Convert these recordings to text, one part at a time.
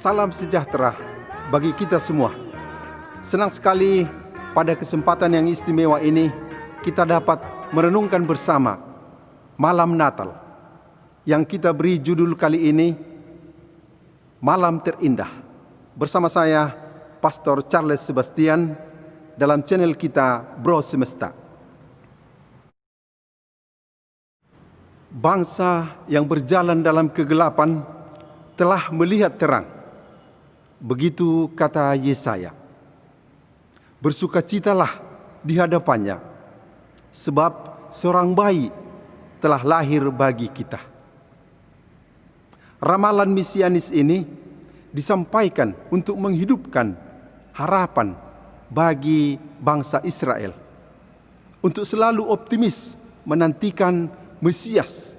Salam sejahtera bagi kita semua. Senang sekali pada kesempatan yang istimewa ini kita dapat merenungkan bersama Malam Natal yang kita beri judul kali ini Malam Terindah. Bersama saya Pastor Charles Sebastian dalam channel kita Bro Semesta. Bangsa yang berjalan dalam kegelapan telah melihat terang. Begitu kata Yesaya. Bersukacitalah di hadapannya, sebab seorang bayi telah lahir bagi kita. Ramalan mesianis ini disampaikan untuk menghidupkan harapan bagi bangsa Israel, untuk selalu optimis menantikan Mesias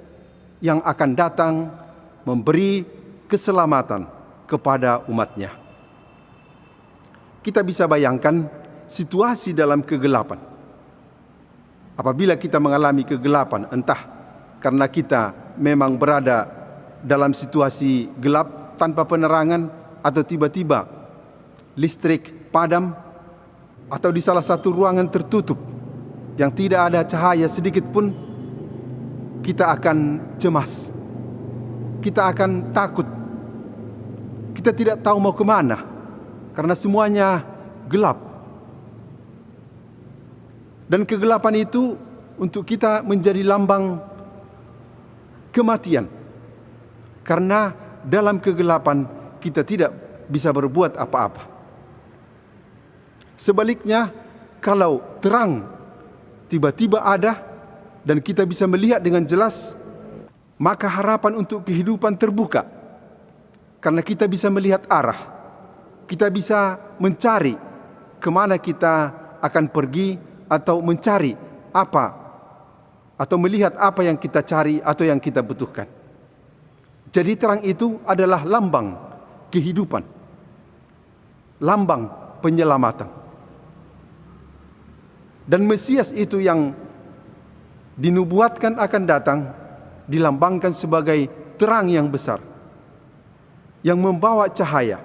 yang akan datang memberi keselamatan kepada umatnya. Kita bisa bayangkan situasi dalam kegelapan. Apabila kita mengalami kegelapan, entah karena kita memang berada dalam situasi gelap tanpa penerangan, atau tiba-tiba listrik padam, atau di salah satu ruangan tertutup yang tidak ada cahaya sedikit pun, kita akan cemas, kita akan takut. Kita tidak tahu mau kemana, karena semuanya gelap. Dan kegelapan itu untuk kita menjadi lambang kematian. Karena dalam kegelapan kita tidak bisa berbuat apa-apa. Sebaliknya, kalau terang tiba-tiba ada dan kita bisa melihat dengan jelas, maka harapan untuk kehidupan terbuka. Karena kita bisa melihat arah, kita bisa mencari kemana kita akan pergi, atau mencari apa, atau melihat apa yang kita cari atau yang kita butuhkan. Jadi terang itu adalah lambang kehidupan, lambang penyelamatan. Dan Mesias itu yang dinubuatkan akan datang dilambangkan sebagai terang yang besar, yang membawa cahaya,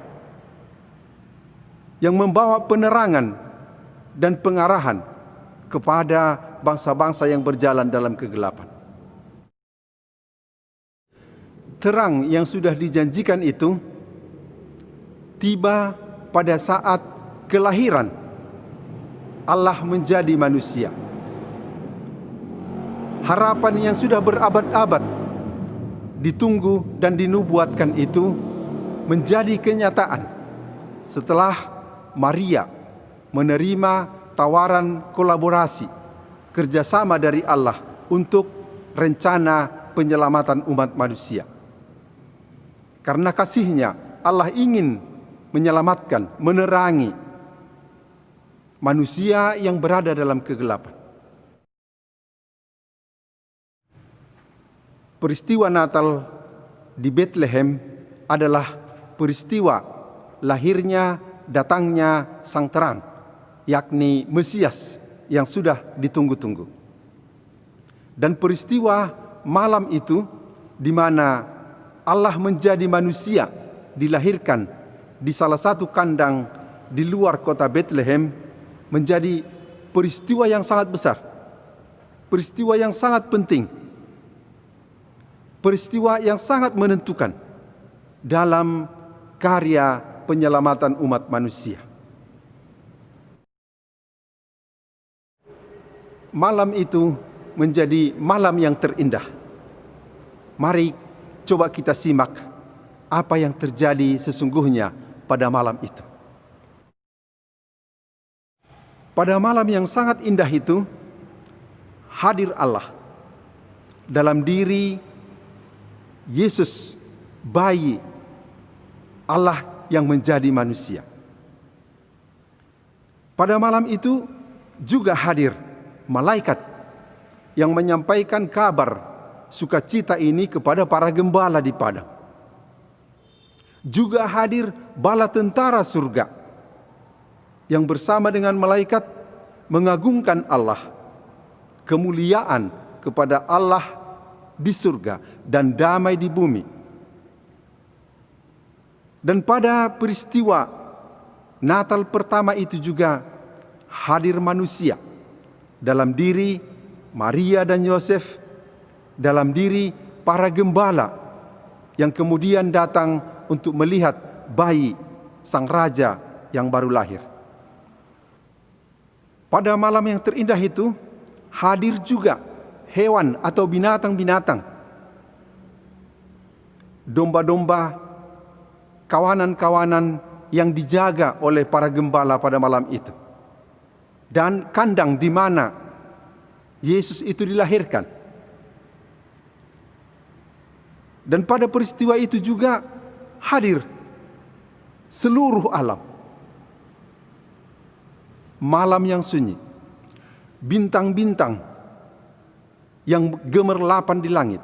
yang membawa penerangan dan pengarahan kepada bangsa-bangsa yang berjalan dalam kegelapan. Terang yang sudah dijanjikan itu tiba pada saat kelahiran Allah menjadi manusia. Harapan yang sudah berabad-abad ditunggu dan dinubuatkan itu menjadi kenyataan setelah Maria menerima tawaran kolaborasi kerjasama dari Allah untuk rencana penyelamatan umat manusia. Karena kasih-Nya, Allah ingin menyelamatkan, menerangi manusia yang berada dalam kegelapan. Peristiwa Natal di Bethlehem adalah peristiwa lahirnya, datangnya Sang Terang, yakni Mesias yang sudah ditunggu-tunggu. Dan peristiwa malam itu di mana Allah menjadi manusia, dilahirkan di salah satu kandang di luar kota Bethlehem, menjadi peristiwa yang sangat besar, peristiwa yang sangat penting, peristiwa yang sangat menentukan dalam karya penyelamatan umat manusia. Malam itu menjadi malam yang terindah. Mari coba kita simak apa yang terjadi sesungguhnya pada malam itu. Pada malam yang sangat indah itu, hadir Allah dalam diri Yesus, bayi Allah yang menjadi manusia. Pada malam itu juga hadir malaikat yang menyampaikan kabar sukacita ini kepada para gembala di padang. Juga hadir bala tentara surga yang bersama dengan malaikat mengagungkan Allah, kemuliaan kepada Allah di surga dan damai di bumi. Dan pada peristiwa Natal pertama itu juga hadir manusia dalam diri Maria dan Yosef, dalam diri para gembala yang kemudian datang untuk melihat bayi sang raja yang baru lahir. Pada malam yang terindah itu hadir juga hewan atau binatang-binatang, domba-domba, kawanan-kawanan yang dijaga oleh para gembala pada malam itu, dan kandang di mana Yesus itu dilahirkan. Dan pada peristiwa itu juga hadir seluruh alam. Malam yang sunyi, bintang-bintang yang gemerlapan di langit.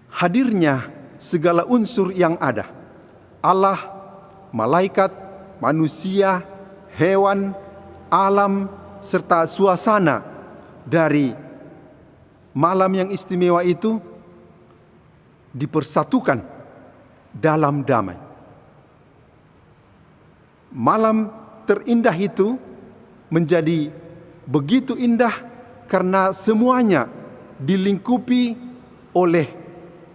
Hadirnya segala unsur yang ada, Allah, malaikat, manusia, hewan, alam, serta suasana dari malam yang istimewa itu dipersatukan dalam damai. Malam terindah itu menjadi begitu indah karena semuanya dilingkupi oleh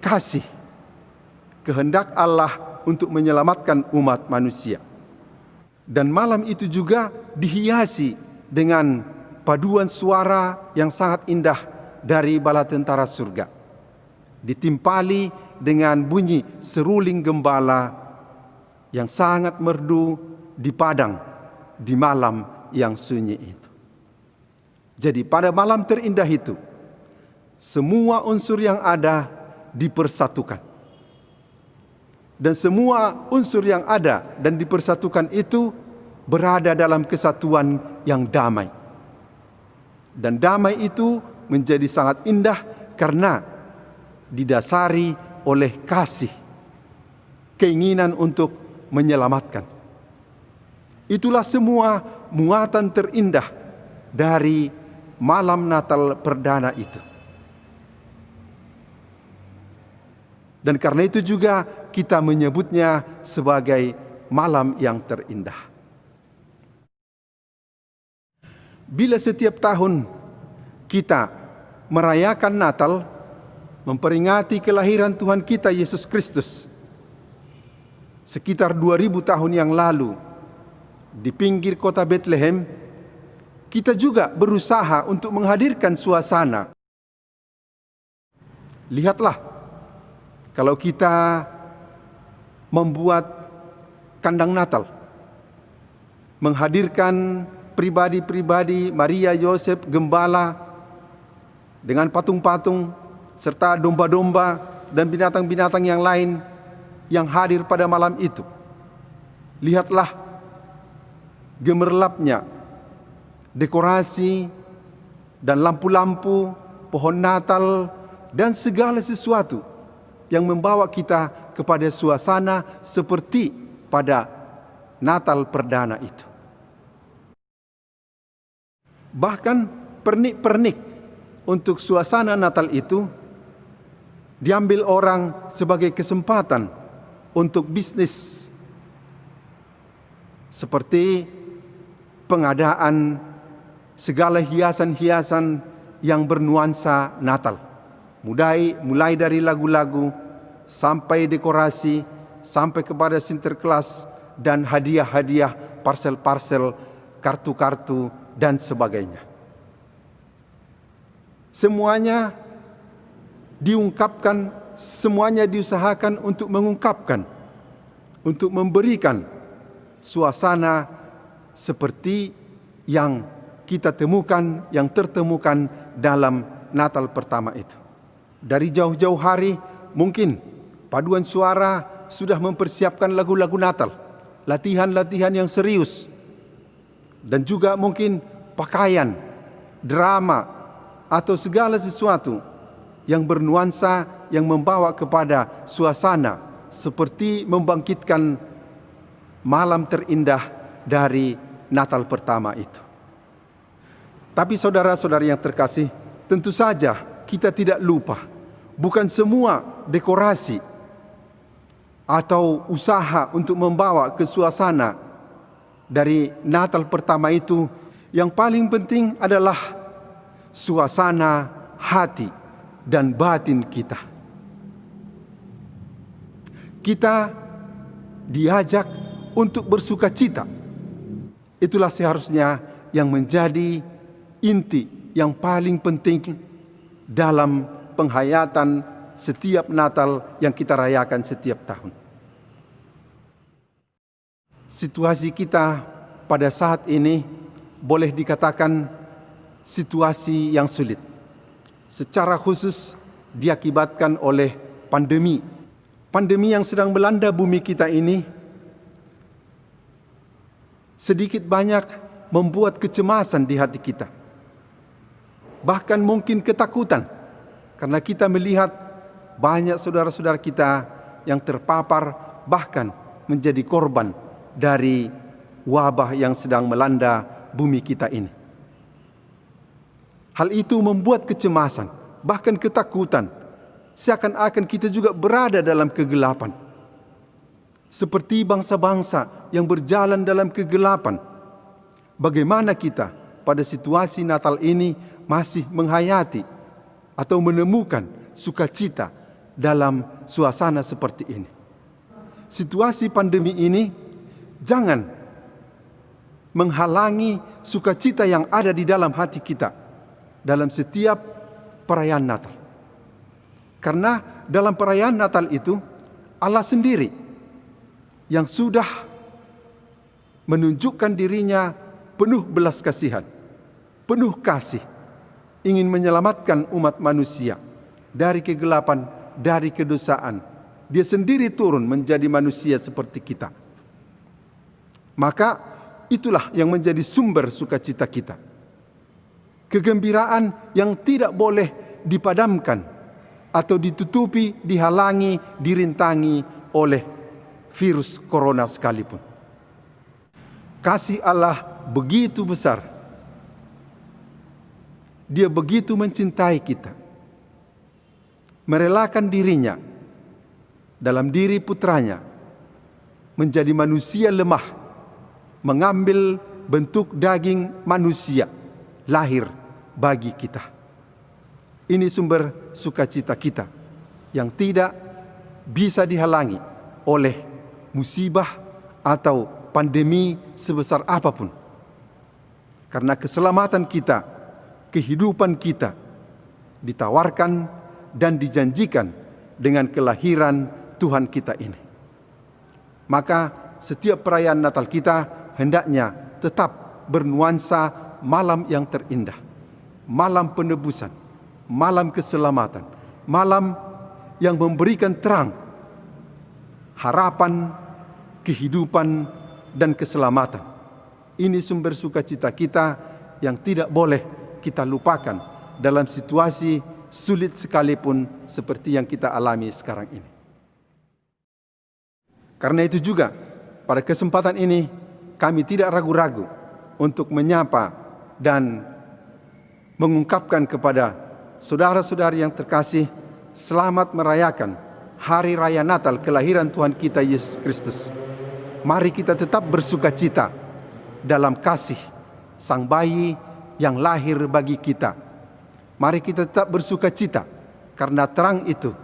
kasih, kehendak Allah untuk menyelamatkan umat manusia. Dan malam itu juga dihiasi dengan paduan suara yang sangat indah dari bala tentara surga, ditimpali dengan bunyi seruling gembala yang sangat merdu di padang di malam yang sunyi itu. Jadi pada malam terindah itu semua unsur yang ada dipersatukan. Dan semua unsur yang ada dan dipersatukan itu berada dalam kesatuan yang damai. Dan damai itu menjadi sangat indah karena didasari oleh kasih, keinginan untuk menyelamatkan. Itulah semua muatan terindah dari malam Natal perdana itu. Dan karena itu juga kita menyebutnya sebagai malam yang terindah. Bila setiap tahun kita merayakan Natal, memperingati kelahiran Tuhan kita Yesus Kristus, sekitar 2000 tahun yang lalu di pinggir kota Bethlehem, kita juga berusaha untuk menghadirkan suasana. Lihatlah, kalau kita membuat kandang Natal, menghadirkan pribadi-pribadi Maria, Yosef, gembala dengan patung-patung serta domba-domba dan binatang-binatang yang lain yang hadir pada malam itu. Lihatlah gemerlapnya dekorasi dan lampu-lampu, pohon Natal, dan segala sesuatu yang membawa kita kepada suasana seperti pada Natal perdana itu. Bahkan pernik-pernik untuk suasana Natal itu diambil orang sebagai kesempatan untuk bisnis, seperti pengadaan segala hiasan-hiasan yang bernuansa Natal. Mulai dari lagu-lagu sampai dekorasi, sampai kepada Sinterklas dan hadiah-hadiah, parsel-parsel, kartu-kartu dan sebagainya. Semuanya diungkapkan, semuanya diusahakan untuk mengungkapkan, untuk memberikan suasana seperti yang kita temukan, yang tertemukan dalam Natal pertama itu. Dari jauh-jauh hari, mungkin paduan suara sudah mempersiapkan lagu-lagu Natal, latihan-latihan yang serius, dan juga mungkin pakaian, drama, atau segala sesuatu yang bernuansa, yang membawa kepada suasana seperti membangkitkan malam terindah dari Natal pertama itu. Tapi saudara-saudari yang terkasih, tentu saja kita tidak lupa, bukan semua dekorasi atau usaha untuk membawa ke suasana dari Natal pertama itu, yang paling penting adalah suasana hati dan batin kita. Kita diajak untuk bersuka cita. Itulah seharusnya yang menjadi inti yang paling penting dalam penghayatan setiap Natal yang kita rayakan setiap tahun. Situasi kita pada saat ini boleh dikatakan situasi yang sulit. Secara khusus diakibatkan oleh pandemi. Pandemi yang sedang melanda bumi kita ini sedikit banyak membuat kecemasan di hati kita. Bahkan mungkin ketakutan karena kita melihat banyak saudara-saudara kita yang terpapar bahkan menjadi korban dari wabah yang sedang melanda bumi kita ini. Hal itu membuat kecemasan, bahkan ketakutan, seakan-akan kita juga berada dalam kegelapan. Seperti bangsa-bangsa yang berjalan dalam kegelapan, bagaimana kita pada situasi Natal ini masih menghayati atau menemukan sukacita dalam suasana seperti ini. Situasi pandemi ini jangan menghalangi sukacita yang ada di dalam hati kita dalam setiap perayaan Natal. Karena dalam perayaan Natal itu Allah sendiri yang sudah menunjukkan dirinya penuh belas kasihan, penuh kasih, ingin menyelamatkan umat manusia dari kegelapan, dari kedosaan. Dia sendiri turun menjadi manusia seperti kita. Maka itulah yang menjadi sumber sukacita kita. Kegembiraan yang tidak boleh dipadamkan atau ditutupi, dihalangi, dirintangi oleh virus corona sekalipun. Kasih Allah begitu besar. Dia begitu mencintai kita. Merelakan dirinya dalam diri putranya menjadi manusia lemah, mengambil bentuk daging manusia, lahir bagi kita. Ini sumber sukacita kita yang tidak bisa dihalangi oleh musibah atau pandemi sebesar apapun. Karena keselamatan kita, kehidupan kita ditawarkan dan dijanjikan dengan kelahiran Tuhan kita ini. Maka setiap perayaan Natal kita hendaknya tetap bernuansa malam yang terindah, malam penebusan, malam keselamatan, malam yang memberikan terang, harapan, kehidupan, dan keselamatan. Ini sumber sukacita kita yang tidak boleh kita lupakan dalam situasi sulit sekalipun seperti yang kita alami sekarang ini. Karena itu juga, pada kesempatan ini, kami tidak ragu-ragu untuk menyapa dan mengungkapkan kepada saudara-saudari yang terkasih, selamat merayakan Hari Raya Natal kelahiran Tuhan kita Yesus Kristus. Mari kita tetap bersukacita dalam kasih Sang Bayi yang lahir bagi kita. Mari kita tetap bersukacita karena terang itu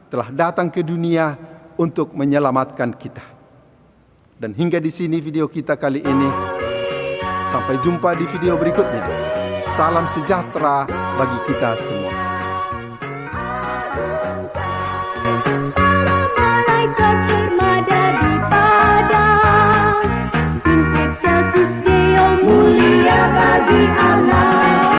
telah datang ke dunia untuk menyelamatkan kita. Dan hingga di sini video kita kali ini. Sampai jumpa di video berikutnya. Salam sejahtera bagi kita semua.